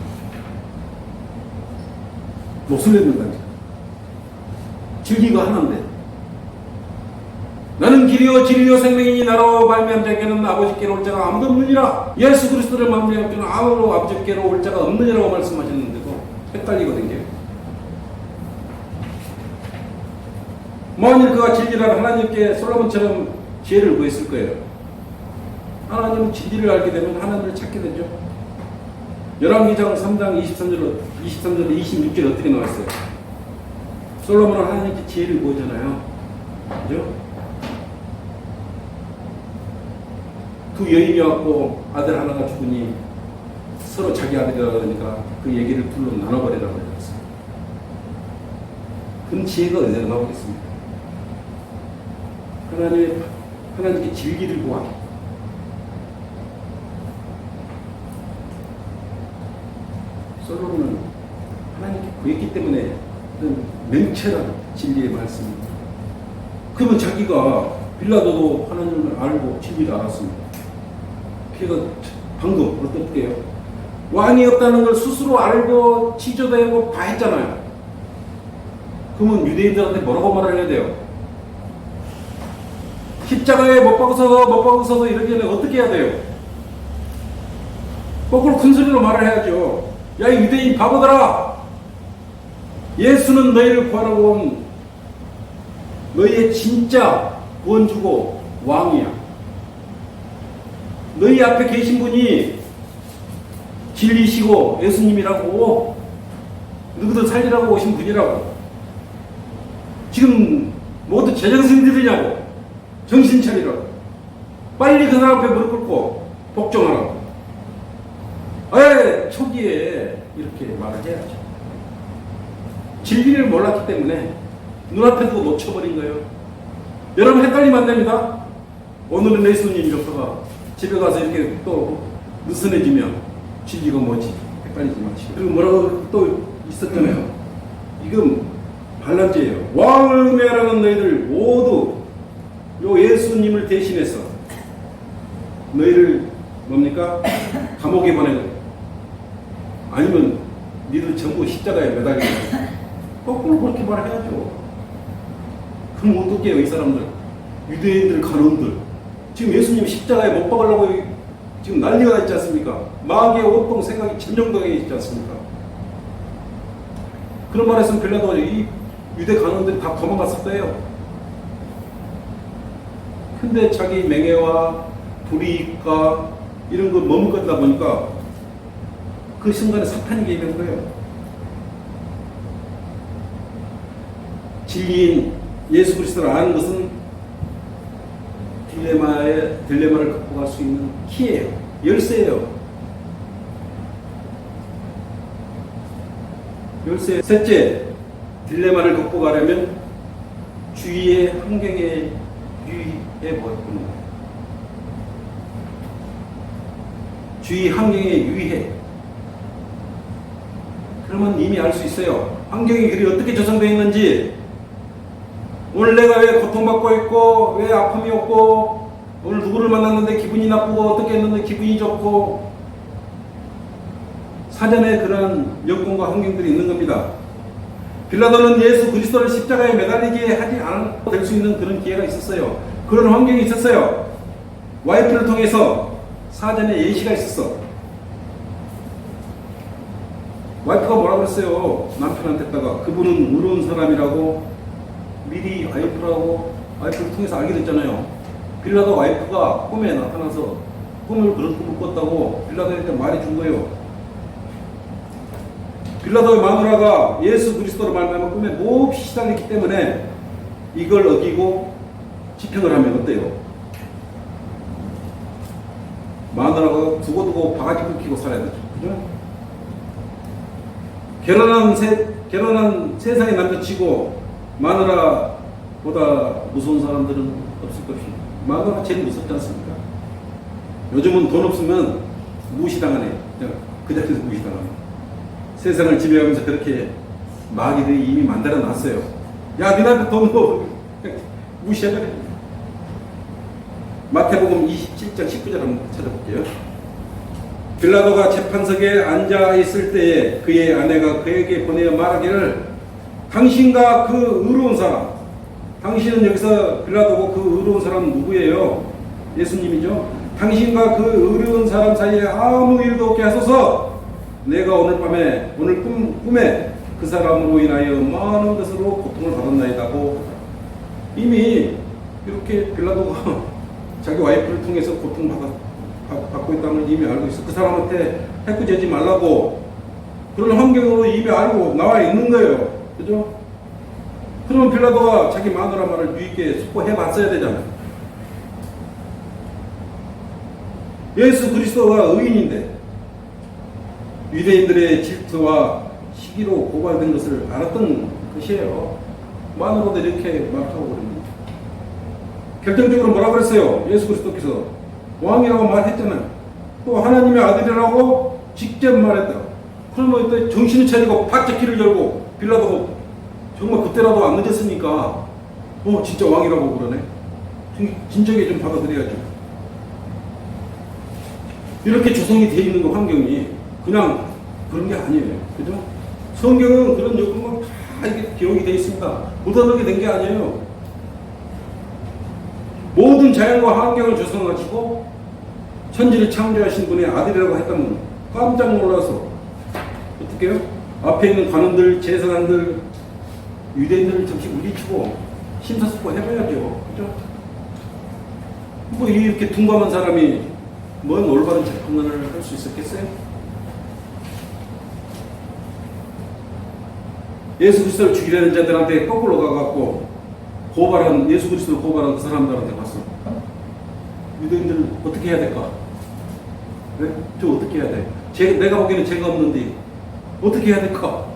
모슬렘을 다니고 진리가 하나인데 나는 길이요 진리요 생명이니 나로 말미암 자에게는 아버지께로 올 자가 아무도 없느니라. 예수 그리스도를 말미암 자는 아무로 아버지께로 올 자가 없느니라고 말씀하셨는데도 헷갈리거든요. 만일 그가 진리라는 하나님께 솔로몬처럼 지혜를 구했을 거예요. 하나님은 진리를 알게 되면 하나님을 찾게 되죠. 열왕기상 3장 23절 26절 어떻게 나왔어요? 솔로몬은 하나님께 지혜를 구하잖아요. 그죠? 두 여인이 왔고 아들 하나가 죽으니 서로 자기 아들이라 그러니까 그 얘기를 둘로 나눠버리라고 그랬어요. 그럼 지혜가 어디서 나오겠습니까? 하나님께 진리를 구하기. 솔로몬은 하나님께 구했기 때문에 명철한 진리의 말씀입니다. 그러면 자기가 빌라도도 하나님을 알고 진리를 알았습니다. 그가 방금 어떻게 해요? 왕이 없다는 걸 스스로 알고 지저대고 다 했잖아요. 그러면 유대인들한테 뭐라고 말을 해야 돼요? 십자가에 못 박아서도 이렇게 되면 어떻게 해야 돼요? 거꾸로 큰 소리로 말을 해야죠. 야, 이 유대인 바보들아! 예수는 너희를 구하라고 온 너희의 진짜 구원주고 왕이야. 너희 앞에 계신 분이 진리시고 예수님이라고 누구도 살리라고 오신 분이라고. 지금 모두 제정신들이냐고. 정신 차리라고. 빨리 그 사람 앞에 무릎 꿇고 복종하라고. 초기에 이렇게 말을 해야죠. 진리를 몰랐기 때문에 눈앞에 두고 놓쳐버린 거예요. 여러분 헷갈리면 안 됩니다. 오늘은 예수님 역사가 집에 가서 이렇게 또 느슨해지면 진리가 뭐지? 헷갈리지 마시고. 그리고 뭐라고 또 있었잖아요. 이건 반란죄예요. 왕을 음해하라는 너희들 모두 요 예수님을 대신해서 너희를 뭡니까? 감옥에 보내고 아니면 니들 전부 십자가에 매달리고 거꾸로 그렇게 말해야죠. 그럼 어떻게 해요? 이 사람들 유대인들 간원들 지금 예수님 십자가에 못 박으려고 지금 난리가 있지 않습니까? 마귀의 온통 생각이 점령당해 있지 않습니까? 그런 말했으면 빌라도가 이 유대 간원들이 다 도망갔을 거예요. 근데 자기 명예와 불이익과 이런 거 머뭇거리다 보니까 그 순간에 사탄이 개입한 거예요. 진리인 예수 그리스도를 아는 것은 딜레마를 극복할 수 있는 키예요. 열쇠예요. 열쇠. 셋째, 딜레마를 극복하려면 주위의 환경에 유의해 보는 거예요. 주위 환경에 유의해. 그러면 이미 알 수 있어요. 환경이 그리 어떻게 조성되어 있는지, 오늘 내가 왜 고통받고 있고, 왜 아픔이 없고, 오늘 누구를 만났는데 기분이 나쁘고, 어떻게 했는데 기분이 좋고, 사전에 그러한 여건과 환경들이 있는 겁니다. 빌라도는 예수 그리스도를 십자가에 매달리게 하지 않아도 될 수 있는 그런 기회가 있었어요. 그런 환경이 있었어요. 와이프를 통해서 사전에 예시가 있었어. 와이프가 뭐라 그랬어요? 남편한테다가 그분은 의로운 사람이라고 미리 와이프를 통해서 알게 됐잖아요. 빌라도 와이프가 꿈에 나타나서 그런 꿈을 꿨다고 빌라도한테 말해준 거예요. 빌라도의 마누라가 예수 그리스도로 말미암아 꿈에 몹시 시달렸기 때문에 이걸 어기고 집행을 하면 어때요? 마누라가 두고두고 바가지 긁히고 살아야 되죠. 그죠? 결혼한 세상의 남자치고 마누라보다 무서운 사람들은 없을 것입니다. 마누라가 제일 무섭지 않습니까? 요즘은 돈 없으면 무시당하네. 그 자리에서 무시당하네. 세상을 지배하면서 그렇게 마귀들이 이미 만들어 놨어요. 야, 니나한테 돈 뭐 무시해버려. 마태복음 27장 19절 한번 찾아볼게요. 빌라도가 재판석에 앉아 있을 때에 그의 아내가 그에게 보내어 말하기를 당신과 그 의로운 사람, 당신은 여기서 빌라도고 그 의로운 사람은 누구예요? 예수님이죠. 당신과 그 의로운 사람 사이에 아무 일도 없게 하소서. 내가 오늘 꿈에 그 사람으로 인하여 많은 것으로 고통을 받았나이다고. 이미 이렇게 빌라도가 자기 와이프를 통해서 고통받고 있다는 걸 이미 알고 있어. 그 사람한테 해코지하지 말라고 그런 환경으로 이미 알고 나와 있는 거예요. 그죠? 그러면 빌라도가 자기 마누라 말을 유익게 숙고해 봤어야 되잖아요. 예수 그리스도가 의인인데 유대인들의 질투와 시기로 고발된 것을 알았던 것이에요. 마누라도 이렇게 말하고 그럽니다. 결정적으로 뭐라 그랬어요? 예수 그리스도께서 왕이라고 말했잖아요. 또 하나님의 아들이라고 직접 말했다. 그러면 또 정신을 차리고 바짝 길을 열고 빌라도가 정말 그때라도 안 늦었으니까 진짜 왕이라고 그러네. 진작에 좀 받아들여야죠. 이렇게 조성이 되어 있는 그 환경이 그냥 그런 게 아니에요. 그죠? 성경은 그런 요건만 다 이렇게 기록이 되어 있습니다. 묻어넣게 된 게 아니에요. 모든 자연과 환경을 조성하시고 천지를 창조하신 분의 아들이라고 했다면 깜짝 놀라서 어떻게 해요? 앞에 있는 관원들, 제사장들, 유대인들을 잠시 물리치고 심사숙고해봐야죠. 그죠? 뭐 이렇게 둔감한 사람이 뭔 올바른 재판을 할 수 있었겠어요? 예수 그리스도를 죽이려는 자들한테 거꾸로 가갖고 예수 그리스도를 고발한 그 사람들한테 갔어. 유대인들 어떻게 해야 될까? 네? 저 어떻게 해야 돼? 내가 보기에는 죄가 없는데 어떻게 해야 될까?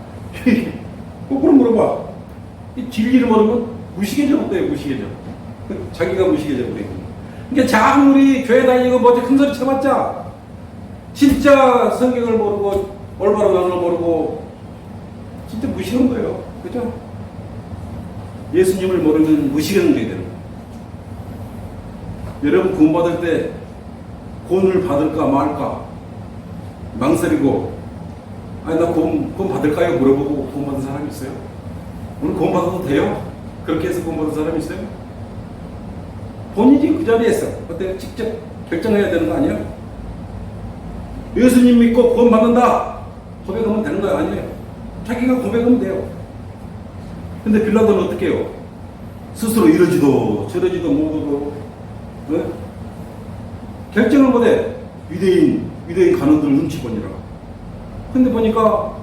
거꾸로 물어봐. 이 진리를 모르면 무식해져 버려요. 무식해져. 자기가 무식해져 버리고. 그러니까 아무리 교회 다니고 큰 소리 쳐봤자 진짜 성경을 모르고 올바른 언어를 모르고 진짜 무식한 거예요. 그죠? 예수님을 모르면 무식한 게 되는 거예요. 여러분 구원받을 때 구원을 받을까 말까 망설이고 나 구원 받을까요? 물어보고 구원 받은 사람이 있어요? 오늘 구원 받아도 돼요? 그렇게 해서 구원 받은 사람이 있어요? 본인이 그 자리에서 그때 직접 결정해야 되는 거 아니에요? 예수님 믿고 구원 받는다 고백하면 되는 거 아니에요? 자기가 고백하면 돼요. 근데 빌라도는 어떻게 해요? 스스로 이러지도 저러지도 못하고 네? 결정을 못해. 유대인 간원들 눈치 보니라. 근데 보니까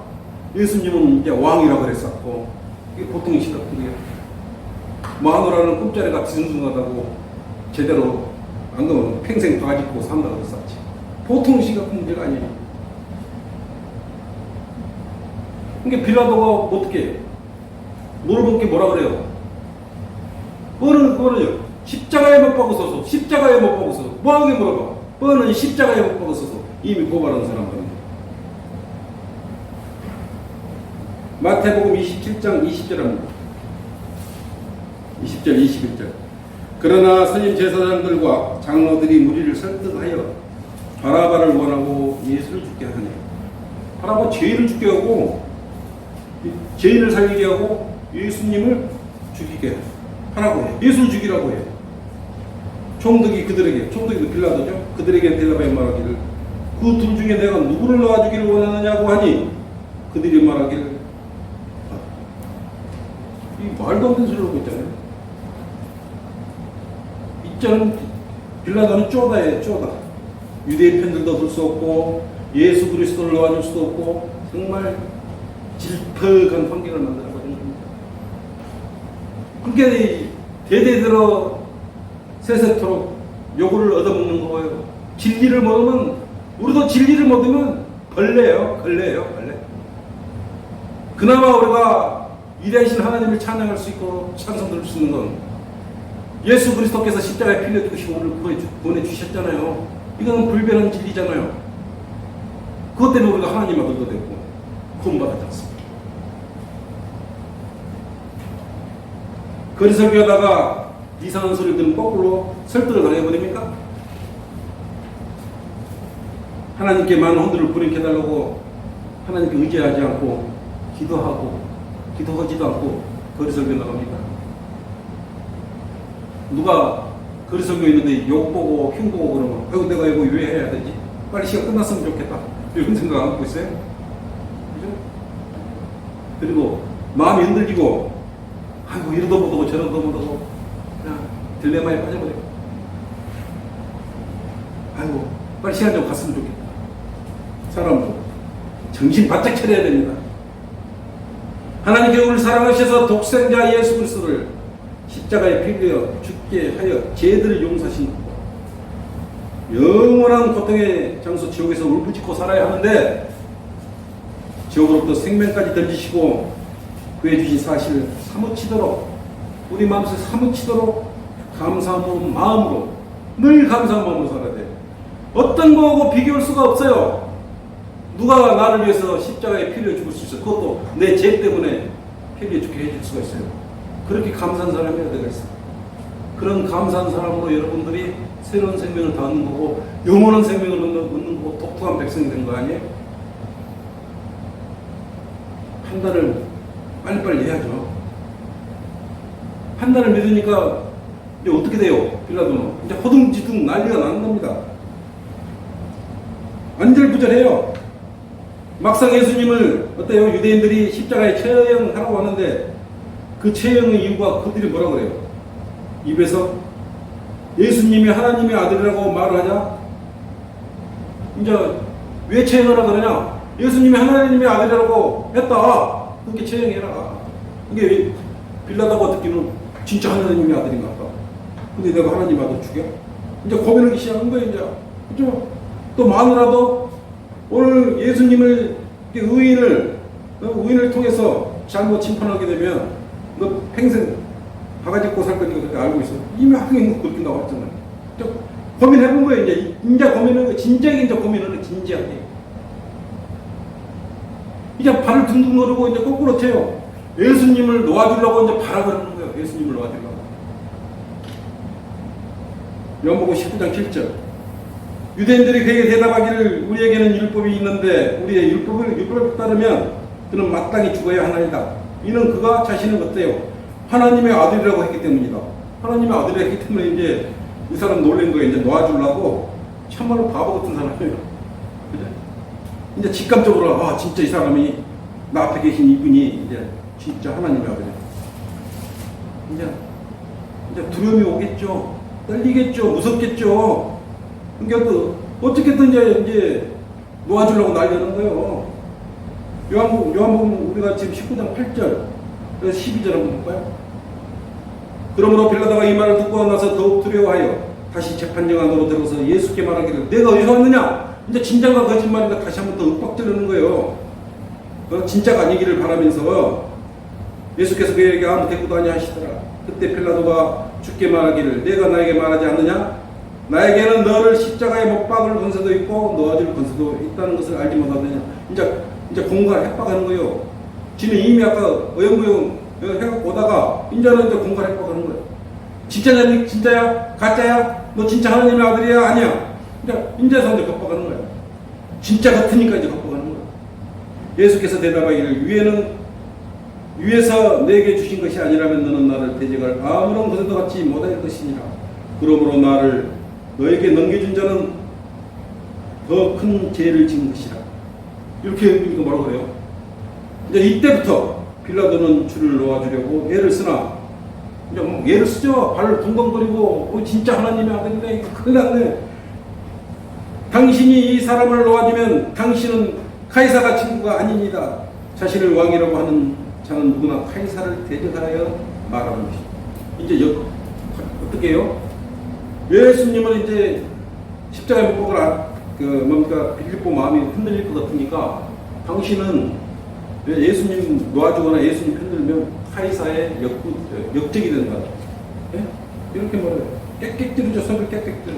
예수님은 이제 왕이라고 그랬었고 이게 보통 심각한 게 마누라는 꿈자리가 든든하다고 제대로 안 그러면 평생 바가지 고 산다고 그랬었지. 보통 심각한 문제가 아니에요. 그러니까 빌라도가 어떻게 해요? 물어본 게 뭐라 그래요? 뻔은요. 십자가에 못 박으소서. 십자가에 못 박으소서. 뭐하게 물어봐. 뻔은 십자가에 못 박으소서. 이미 고발한 사람들은. 마태복음 27장 20절 합니다. 20절 21절. 그러나 선임 제사장들과 장로들이 무리를 설득하여 바라바를 원하고 예수를 죽게 하네. 바라바 죄인을 죽게 하고 죄인을 살리게 하고 예수님을 죽이게 하라고 해. 예수를 죽이라고 해. 총독이 빌라도죠. 그들에게 대답하여 말하기를 그 둘 중에 내가 누구를 놓아주기를 원하느냐고 하니 그들이 말하기를 이 말도 안 되는 소리를 하고 있잖아요. 이자는 빌라도는 쪼다예요. 쪼다. 유대인 편들도 들 수 없고 예수 그리스도를 놓아줄 수도 없고 정말 질퍽한 환경을 만들어버리는 겁니다. 그러니까 대대들어 세세토록 요구를 얻어먹는 거예요. 진리를 모르면 우리도 진리를 모르면 벌레예요. 벌레. 그나마 우리가 위대하신 하나님을 찬양할 수 있고 찬송 들을 수 있는 건 예수 그리스도께서 십자가에 피 흘려 죽으시고 우리를 구원해 주셨잖아요. 이거는 불변한 진리잖아요. 그것 때문에 우리가 하나님 아들도 되고 구원받았지 않습니까? 거리 설교하다가 이상한 소리를 듣는 거꾸로 설득을 당해버립니까? 하나님께 많은 혼들을 불행해달라고 하나님께 의지하지 않고 기도하지도 않고 거리 설교 나갑니까? 누가 거리 설교 있는데 욕 보고 흉 보고 그러면 아이고 내가 이거 왜 해야 되지? 빨리 시간 끝났으면 좋겠다. 이런 생각 안 하고 있어요? 그죠? 그리고 마음이 흔들리고 아이고 이러도 못하고 저러도 못하고 그냥 딜레마에 빠져버려요. 아이고 빨리 시간 좀 갔으면 좋겠다. 사람도 정신 바짝 차려야 됩니다. 하나님께 우리를 사랑하셔서 독생자 예수 그리스도를 십자가에 피되어 죽게 하여 죄들을 용서하신 것, 영원한 고통의 장소 지옥에서 울부짖고 살아야 하는데 지옥으로부터 생명까지 던지시고 구해주신 사실을 사무치도록 우리 마음속에 사무치도록 감사한 마음으로 늘 감사한 마음으로 살아야 돼요. 어떤 거하고 비교할 수가 없어요. 누가 나를 위해서 십자가에 피를 죽을 수 있어요? 그것도 내 죄 때문에 피를 죽게 해줄 수가 있어요. 그렇게 감사한 사람이어야 되겠어요. 그런 감사한 사람으로 여러분들이 새로운 생명을 다 얻는 거고 영원한 생명을 얻는 거고 독특한 백성이 된 거 아니에요? 판단을 빨리빨리 해야죠. 판단을 믿으니까 이제 어떻게 돼요? 빌라도는 이제 허둥지둥 난리가 나는 겁니다. 안절부절해요. 막상 예수님을 어때요? 유대인들이 십자가에 처형하라고 하는데 그 처형의 이유가 그들이 뭐라 그래요? 입에서 예수님이 하나님의 아들이라고 말을 하자 이제 왜 처형하라 그러냐? 예수님이 하나님의 아들이라고 했다. 그게 처형해라. 이게 빌라도가 듣기는 진짜 하나님의 아들인가 보다. 근데 내가 하나님 아들 죽여? 이제 고민하기 시작한 거예요. 이제 그죠? 또 마누라도 오늘 예수님을 의인을 통해서 잘못 침판하게 되면 너 평생 바가지 입고 살 거니까 그렇게 알고 있어. 이미 하긴 그렇게 나왔잖아요. 고민해본 거예요. 이제 고민하는 거 진지하게 고민하는 진지하게. 이제 발을 둥둥 거리고 이제 거꾸로 튀어요. 예수님을 놓아주려고 이제 바라 그러는 거예요. 예수님을 놓아주려고. 요한복음 19장 7절. 유대인들이 그에게 대답하기를 우리에게는 율법이 있는데 우리의 율법을 따르면 그는 마땅히 죽어야 하나이다. 이는 그가 자신은 어때요? 하나님의 아들이라고 했기 때문이다. 하나님의 아들이라고 했기 때문에 이제 이 사람 놀란 거예요. 이제 놓아주려고 참말로 바보 같은 사람이에요. 그죠? 이제 직감적으로 아 진짜 이 사람이 나 앞에 계신 이분이 이제 진짜 하나님의 아들이야. 이제 두려움이 오겠죠. 떨리겠죠. 무섭겠죠. 그러니까 또 어떻게든 이제 놓아주려고 날려는 거예요. 요한복음 우리가 지금 19장 8절 12절 한번 볼까요? 그러므로 빌라도가 이 말을 듣고 나서 더욱 두려워하여 다시 재판정 안으로 들어서 예수께 말하기를 내가 어디서 왔느냐? 이제 진짜가 거짓말인가 다시 한번 더 윽박지르는 거예요. 진짜가 아니기를 바라면서 예수께서 그에게 아무 대꾸도 아니 하시더라. 그때 빌라도가 주께 말하기를 내가 나에게 말하지 않느냐? 나에게는 너를 십자가에 못 박을 권세도 있고 놓아줄 권세도 있다는 것을 알지 못하느냐? 이제 공갈 협박하는 거예요. 지는 이미 아까 어영부영 해갖고 오다가 이제는 이제 공갈 협박하는 거예요. 진짜야? 가짜야? 너 진짜 하나님의 아들이야? 아니야? 이제서 이제 협박하는 거예요. 진짜 같으니까 이제 협박하는 거예요. 예수께서 대답하기를 위에서 내게 주신 것이 아니라면 너는 나를 대적할 아무런 것도 갖지 못할 것이니라. 그러므로 나를 너에게 넘겨준 자는 더 큰 죄를 지은 것이라. 이렇게 뭐라고 그래요? 이제 이때부터 빌라도는 주를 놓아주려고 애를 쓰나 이제 애를 쓰죠. 발을 둥덩거리고 진짜 하나님의 아들이네. 이거 큰일 났네. 당신이 이 사람을 놓아주면 당신은 카이사가 친구가 아닙니다. 자신을 왕이라고 하는 자는 누구나 카이사를 대적하여 말하는 것이죠. 이제 어떻게 해요? 예수님은 이제 십자가에 못 박으라 빌립보 마음이 흔들릴 것 같으니까 당신은 예수님 놓아주거나 예수님 편들면 카이사의 역적이 된다. 예? 이렇게 말해요. 꽥꽥 찌르죠. 손을 꽥꽥 찌르.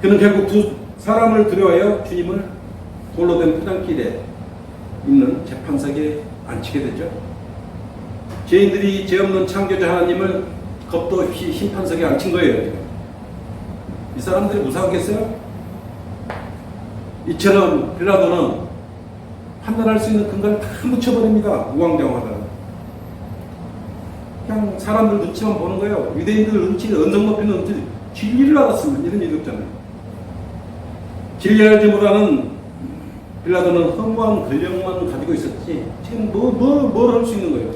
그는 결국 두 사람을 두려워하여 주님을 돌로 된 포장길에 있는 재판석에 앉히게 되죠. 죄인들이 죄 없는 창조주 하나님을 겁도 없이 심판석에 앉힌 거예요. 지금. 이 사람들이 무사하겠어요? 이처럼 빌라도는 판단할 수 있는 근거를 다 묻혀버립니다. 우왕좌왕하다가. 그냥 사람들 눈치만 보는 거예요. 유대인들 눈치를 언덕 높이는 눈치, 진리를 알았으면 이런 일이 없잖아요. 진리를 알지 못하는 빌라도는 허무한 권력만 가지고 있었지 지금 뭘 할 수 있는 거예요?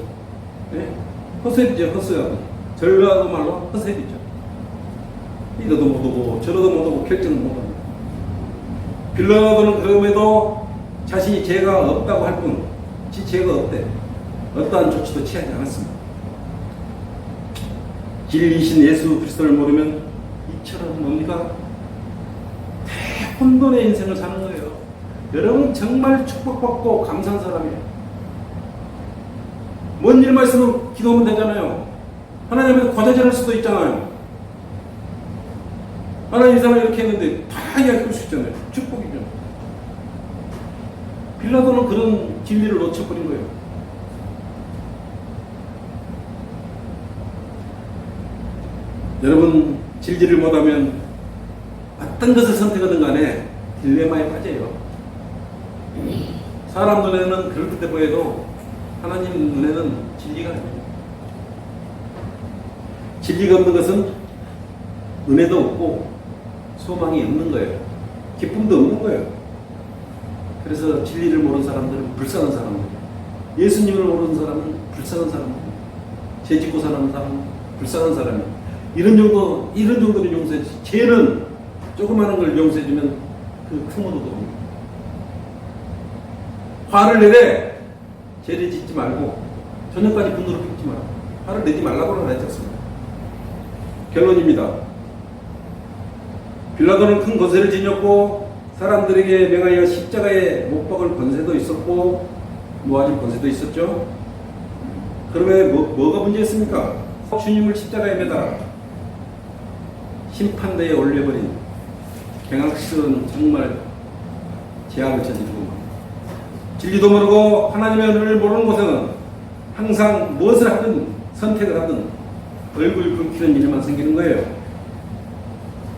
네? 허세이죠. 허세하고 전라도 말로 허세이죠. 이러도 못하고 저러도 못하고 결정을 못합니다. 빌라도는 그럼에도 자신이 죄가 없다고 할 뿐, 지 죄가 없대. 어떠한 조치도 취하지 않았습니다. 진리이신 예수 그리스도를 모르면 이처럼 뭡니까? 대혼돈의 인생을 사는 거예요. 여러분 정말 축복받고 감사한 사람이에요. 뭔 일만 있으면 기도하면 되잖아요. 하나님한테 과자질할 수도 있잖아요. 하나님 이 사람 이렇게 했는데 다 이야기할 수 있잖아요. 축복이죠. 빌라도는 그런 진리를 놓쳐버린 거예요. 여러분 진리를 못하면 어떤 것을 선택하든 간에 딜레마에 빠져요. 사람 눈에는 그럴듯해 보여도 하나님 눈에는 진리가 아니에요. 진리가 없는 것은 은혜도 없고 소망이 없는 거예요. 기쁨도 없는 거예요. 그래서 진리를 모르는 사람들은 불쌍한 사람들, 예수님을 모르는 사람은 불쌍한 사람들, 죄 짓고 사는 사람은 불쌍한 사람이에요. 이런 정도는 용서해주지. 죄는 조그마한 걸 용서해주면 그 큰 것도 없습니다. 화를 내래 죄를 짓지 말고 저녁까지 분노를 빚지 말고 화를 내지 말라고는 하지 않습니다. 결론입니다. 빌라도는 큰 권세를 지녔고 사람들에게 명하여 십자가에 못 박을 권세도 있었고 놓아줄 권세도 있었죠. 그러면 뭐가 문제였습니까? 주님을 십자가에 매달아 심판대에 올려버린 갱악스러운 정말 죄악을 저지르고 진리도 모르고 하나님의 은혜를 모르는 곳에는 항상 무엇을 하든 선택을 하든 얼굴 붉히는 일만 생기는 거예요.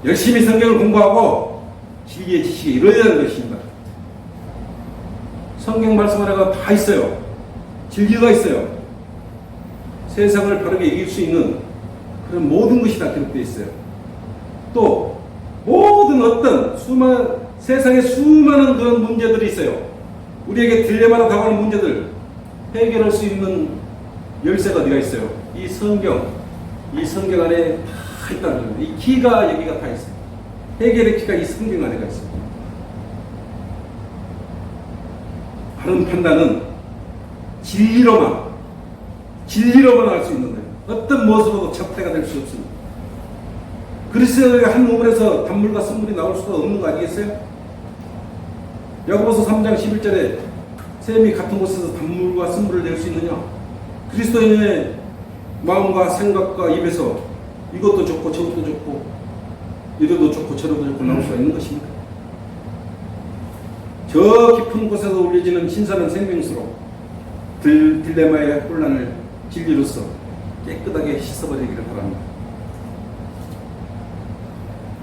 열심히 성경을 공부하고 진리의 지식이 이루어야 하는 것입니다. 성경 말씀 하나가 다 있어요. 진리가 있어요. 세상을 바르게 이길 수 있는 그런 모든 것이 다 기록되어 있어요. 또 모든 어떤 세상에 수많은 그런 문제들이 있어요. 우리에게 딜레마로 다가오는 문제들 해결할 수 있는 열쇠가 어디가 있어요? 이 성경 안에 다 있다는 겁니다. 이 키가 여기가 다 있어요. 해결의 키가 이 성경 안에가 있어요. 바른 판단은 진리로만 할 수 있는 거예요. 어떤 모습으로도 적대가 될 수 없습니다. 그리스도의 한 우물에서 단물과 선물이 나올 수가 없는 거 아니겠어요? 야고보서 3장 11절에 샘이 같은 곳에서 단물과 선물을 낼 수 있느냐? 그리스도인의 마음과 생각과 입에서 이것도 좋고 저것도 좋고 이래도 좋고 저래도 좋고 나올 수가 있는 것입니까? 저 깊은 곳에서 울려지는 신선한 생명수로 딜레마의 혼란을 진리로서 깨끗하게 씻어버리기를 바랍니다.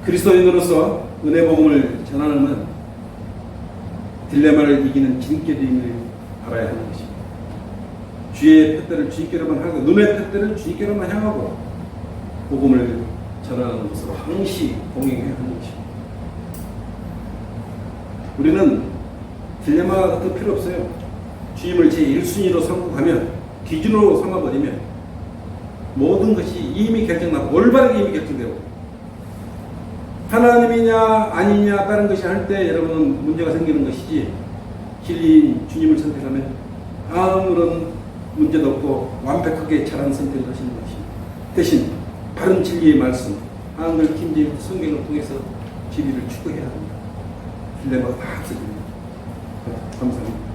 그리스도인으로서 은혜 복음을 전하는 딜레마를 이기는 진께림을 알아야 하는 것입니다. 주의 푯대를 주님께로만 하고 눈의 푯대를 주님께로만 향하고 복음을 전하는 것으로 항시 공행해야 하는 것입니다. 우리는 딜레마 같은 필요 없어요. 주님을 제1순위로 삼고 가면, 기준으로 삼아버리면 모든 것이 이미 결정나고 올바르게 이미 결정되고 하나님이냐 아니냐 다른 것이 할 때 여러분은 문제가 생기는 것이지 진리인 주님을 선택하면 아무런 문제도 없고 완벽하게 잘한 선택을 하시는 것입니다. 대신 바른 진리의 말씀, 한글 킴제임 성경을 통해서 진리를 추구해야 합니다. 딜레마가 다 없어집니다. 감사합니다.